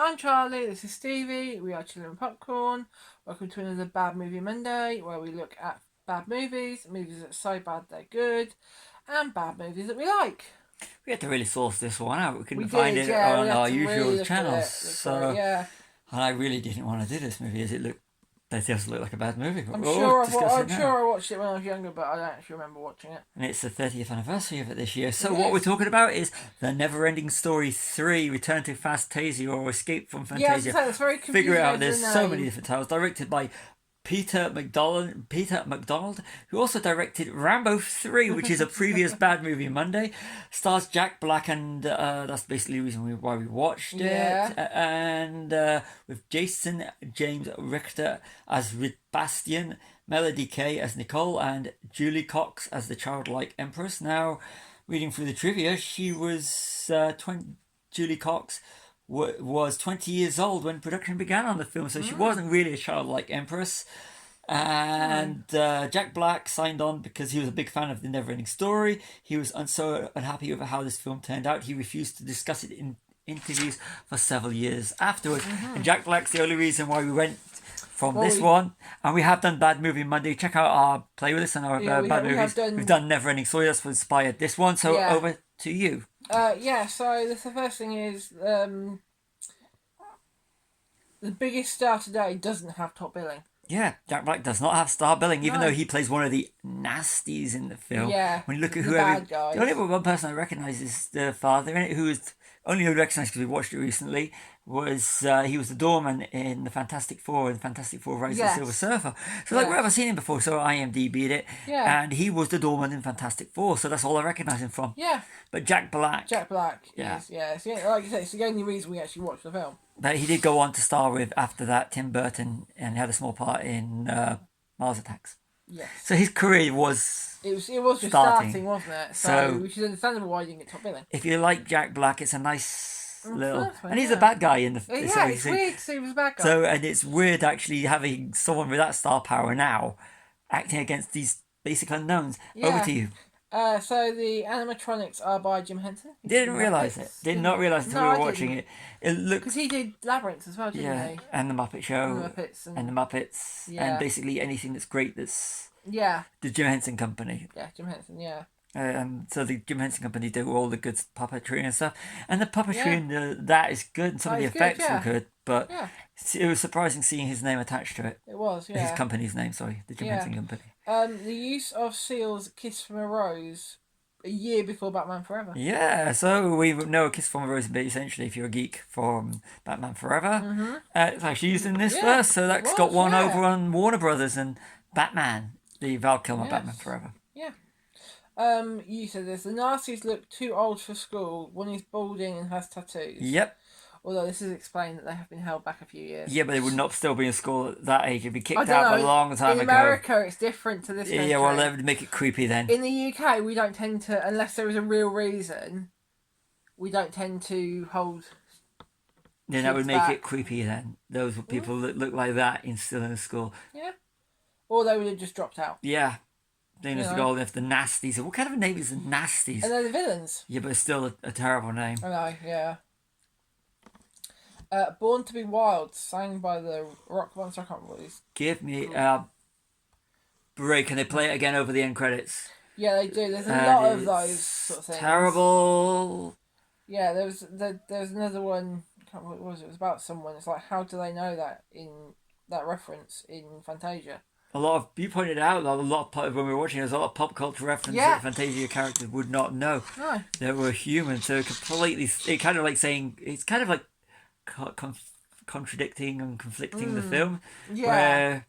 I'm Charlie, this is Stevie, we are Chilling with Popcorn. Welcome to another Bad Movie Monday, where we look at bad movies that are so bad they're good, and bad movies that we like. We had to really source this one out. We couldn't We find did, it yeah, on we had our to usual really look channels. at it, yeah. And I really didn't want to do this movie as they just look like a bad movie. I'm sure I watched it when I was younger, but I don't actually remember watching it. And it's the 30th anniversary of it this year. So It what is. we're talking about is The NeverEnding Story 3, Return to Fantasia or Escape from Fantasia. Yeah, I was gonna say, it's very confusing. Figure it out, there's isn't so it? many different titles. Directed by Peter MacDonald, who also directed Rambo 3, which is a previous bad movie Monday. Stars Jack Black, and that's basically the reason why we watched it. And with Jason James Richter as Bastian, Melody Kay as Nicole, and Julie Cox as the childlike Empress. Now, reading through the trivia, she was Julie Cox was 20 years old when production began on the film, so she wasn't really a childlike Empress. And Jack Black signed on because he was a big fan of The NeverEnding Story. He was so unhappy with how this film turned out, he refused to discuss it in interviews for several years afterwards. And Jack Black's the only reason why we went from this one. And we have done Bad Movie Monday. Check out our playlist and our bad movies. We've done NeverEnding Story. That's what inspired this one. So over to you. So the first thing is the biggest star today doesn't have top billing. Yeah, Jack Black does not have star billing, even though he plays one of the nasties in the film. Yeah, when you look at the whoever, bad guys. the only one person I recognise is the father in it, who is only recognised because we watched it recently. Was he was the doorman in the Fantastic Four and Fantastic Four: Rise of the Silver Surfer? So like, where have I seen him before? So I IMDb'd it, and he was the doorman in Fantastic Four. So that's all I recognise him from. Yeah, but Jack Black. Is, so, like you said, it's the only reason we actually watched the film. But he did go on to star with, after that, Tim Burton, and he had a small part in Mars Attacks. Yes. So his career was just starting, wasn't it? So which is understandable why he didn't get top billing. If you like Jack Black, it's a nice little, and he's a bad guy in the. Yeah, it's weird to see him as a bad guy. So, and it's weird actually having someone with that star power now acting against these basic unknowns. Over to you. So the animatronics are by Jim Henson. Didn't realise it. Did not realise until we were watching it. It looked, because he did Labyrinth as well, didn't he? And the Muppet Show, and the Muppets, and basically anything that's great. That's the Jim Henson Company. Yeah, Jim Henson. Yeah. So the Jim Henson Company do all the good puppetry and stuff, and the puppetry in that is good, and some of the effects were good. But it was surprising seeing his name attached to it. It was, his company's name. Sorry, the Jim Henson Company. The use of Seal's "Kiss from a Rose" a year before Batman Forever. Yeah, so we know a kiss from a rose, but essentially, if you're a geek from Batman Forever, it's actually used in this first. So that's got one over on Warner Brothers and Batman, the Val Kilmer Batman Forever. Yeah. You said this. The nasties look too old for school. One is balding and has tattoos. Yep. Although this is explained that they have been held back a few years. Yeah, but they would not still be in school at that age. They'd be kicked out a long time ago. In America, it's different to this country. Yeah, well, they would make it creepy then. In the UK, we don't tend to, unless there is a real reason, we don't tend to hold. Then that would make it creepy then. Those were people that look like that still in the school. Yeah. Or they would have just dropped out. Yeah. Then there's the goal if the Nasties. What kind of a name is the Nasties? And they're the villains. Yeah, but it's still a terrible name. I know, yeah. Born to be Wild, sang by the rock monster. I can't remember what it is. Give me a break. Can they play it again over the end credits? Yeah, they do. There's a lot of those sort of things. Terrible. Yeah, there was another one. I can't remember what it was. It was about someone. It's like, how do they know that in that reference in Fantasia? You pointed out a lot of, when we were watching, there's a lot of pop culture references that Fantasia characters would not know. No. They were human, so completely. It kind of like saying, it's kind of like contradicting and conflicting the film. Yeah.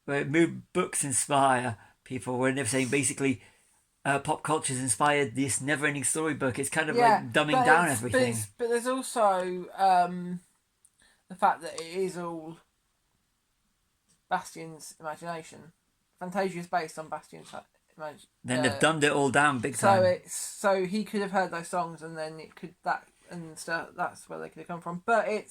Where books inspire people, when they're saying basically pop culture's inspired this NeverEnding Story book. It's kind of like dumbing down everything. But there's also the fact that it is all Bastian's imagination. Fantasia is based on Bastian's imagination. Then they've dumbed it all down big time. So he could have heard those songs, and then it could and stuff. That's where they could have come from. But it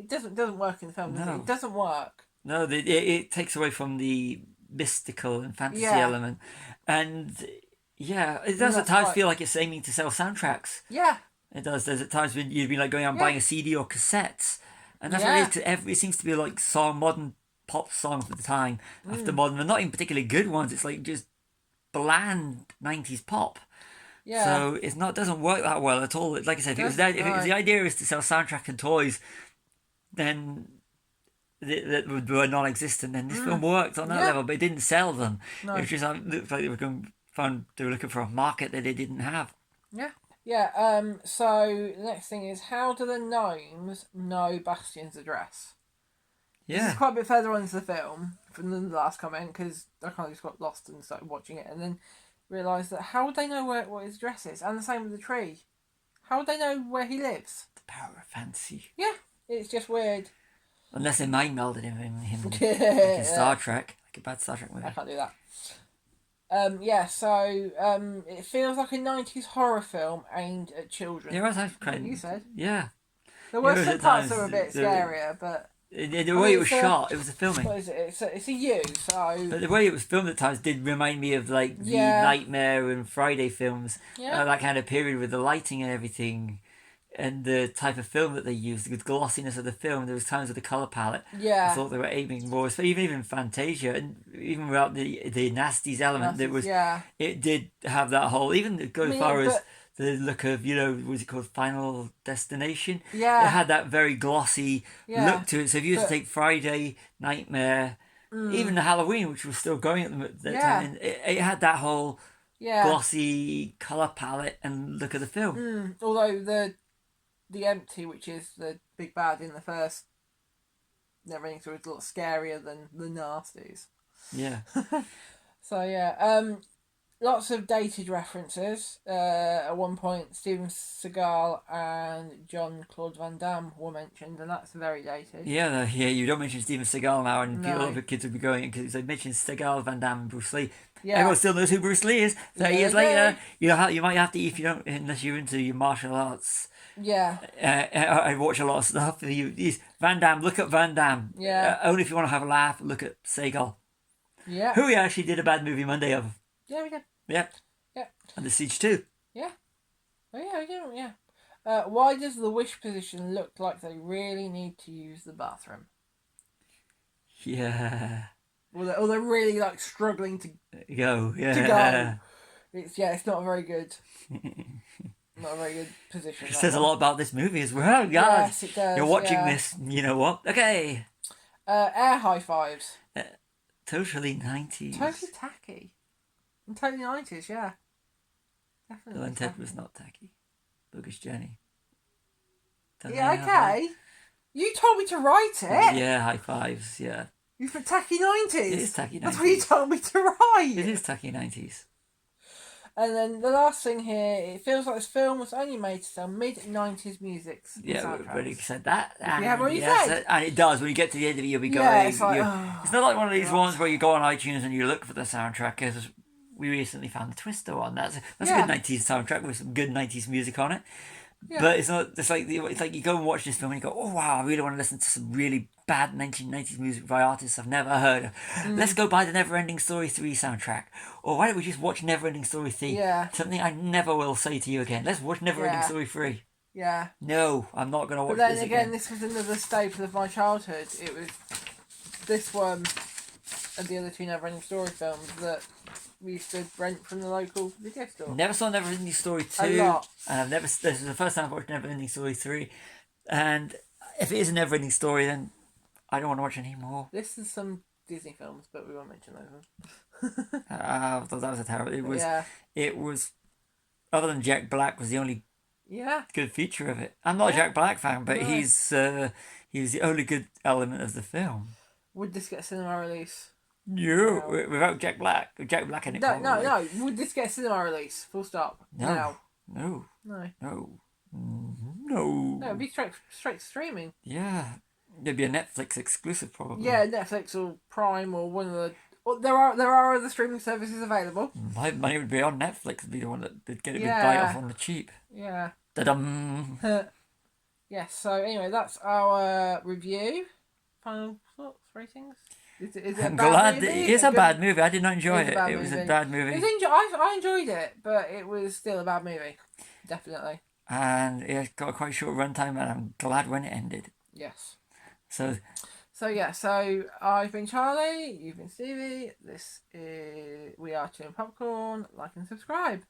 doesn't work in the film. It doesn't work. No, it takes away from the mystical and fantasy element, and it does at times feel like it's aiming to sell soundtracks. Yeah. It does. There's at times when you'd be like going out and buying a CD or cassettes, and that's what it is. 'Cause it seems to be like modern pop songs at the time, after modern, and not even particularly good ones. It's like just bland '90s pop. Yeah. So it doesn't work that well at all. Like I said, if the idea is to sell soundtrack and toys, then that were non-existent. Then this film worked on that level, but it didn't sell them. No. It was just looked like they were looking for a market that they didn't have. Yeah. Yeah. So the next thing is, how do the gnomes know Bastian's address? Yeah. This is quite a bit further on into the film from the last comment, because I kind of just got lost and started watching it, and then realised that how would they know what his address is? And the same with the tree. How would they know where he lives? The power of fancy. Yeah, it's just weird. Unless they mind melded him like in Star Trek, like a bad Star Trek movie. I can't do that. So it feels like a 90s horror film aimed at children. Yeah, that's kind of. You said. Yeah. There were some parts that were a bit scarier, but the way it was shot, it was the filming. What is it? It's a U, so. But the way it was filmed at times did remind me of like the Nightmare and Friday films, that kind of period with the lighting and everything, and the type of film that they used, the glossiness of the film. There was times with the color palette. Yeah. I thought they were aiming more, so even Fantasia, and even without the nasties element, it did have that whole. Even go as far as the look of, was it called Final Destination? Yeah. It had that very glossy look to it. So if you were to take Friday, Nightmare, even the Halloween, which was still going at that time, it had that whole glossy colour palette and look of the film. Although the Empty, which is the big bad in the first NeverEnding Story, is a lot scarier than the nasties. Yeah. So lots of dated references. At one point, Steven Seagal and Jean-Claude Van Damme were mentioned, and that's very dated. Yeah, you don't mention Steven Seagal now, and a lot of kids will be going, because they mentioned Seagal, Van Damme, and Bruce Lee. Yeah. Everyone still knows who Bruce Lee is. 30 years later, you might have to, if you don't, unless you're into your martial arts. Yeah. I watch a lot of stuff. Van Damme, look up Van Damme. Yeah. Only if you want to have a laugh, look at Seagal. Yeah. Who we actually did a Bad Movie Monday of. Yeah, we did. Yep. Yeah. And The Siege 2. Yeah. Oh, yeah, we did, yeah. Why does the wish position look like they really need to use the bathroom? Yeah. Or they're really, like, struggling to go. Yeah. To go. It's not very good. Not a very good position. It says a lot about this movie as well. God. Yes, it does. You're watching this, you know what? Okay. Air high fives. Totally 90s. Totally tacky. And totally 90s, yeah. Definitely. Bill and Ted was not tacky. Bogus Journey. Okay. You told me to write it. Yeah, high fives, yeah. You put tacky 90s. It is tacky 90s. That's what you told me to write. It is tacky 90s. And then the last thing here, it feels like this film was only made to sell mid-90s music. Yeah, we already said that. You have already said. And it does. When you get to the end of it, you'll be going... Yeah, it's like... it's not like one of these ones where you go on iTunes and you look for the soundtrack, because we recently found the Twister one. That's a good 90s soundtrack with some good 90s music on it. Yeah. But it's not. It's like you go and watch this film and you go, oh wow, I really want to listen to some really bad 1990s music by artists I've never heard of. Let's go buy the NeverEnding Story 3 soundtrack, or why don't we just watch NeverEnding Story 3? Yeah. Something I never will say to you again. Let's watch NeverEnding Story 3. Yeah. No, I'm not gonna watch this this again. But then again, this was another staple of my childhood. It was this one and the other two NeverEnding Story films that we used to rent from the local video store. Never saw NeverEnding Story 2. A lot. And this is the first time I've watched NeverEnding Story 3. And if it is a NeverEnding Story, then I don't want to watch any more. This is some Disney films, but we won't mention those. I thought that was a terrible... It was... Other than Jack Black was the only good feature of it. I'm not a Jack Black fan, but he's the only good element of the film. Would this get a cinema release? No, without Jack Black. Jack Black in it. No. Would this get a cinema release? Full stop. No. No. It'd be straight streaming. Yeah. It'd be a Netflix exclusive, probably. Yeah, Netflix or Prime or one of the... There are other streaming services available. My money would be on Netflix. It'd be the one that'd get a big bite off on the cheap. Yeah. Da-dum. Yes, so anyway, that's our review. Final thoughts, ratings? Is it a bad movie? It's a bad movie. I did not enjoy it. It was a bad movie. I enjoyed it, but it was still a bad movie. Definitely. and it got a quite short runtime, and I'm glad when it ended. Yes. So So I've been Charlie, you've been Stevie. This is We Are Chewing Popcorn. Like and subscribe.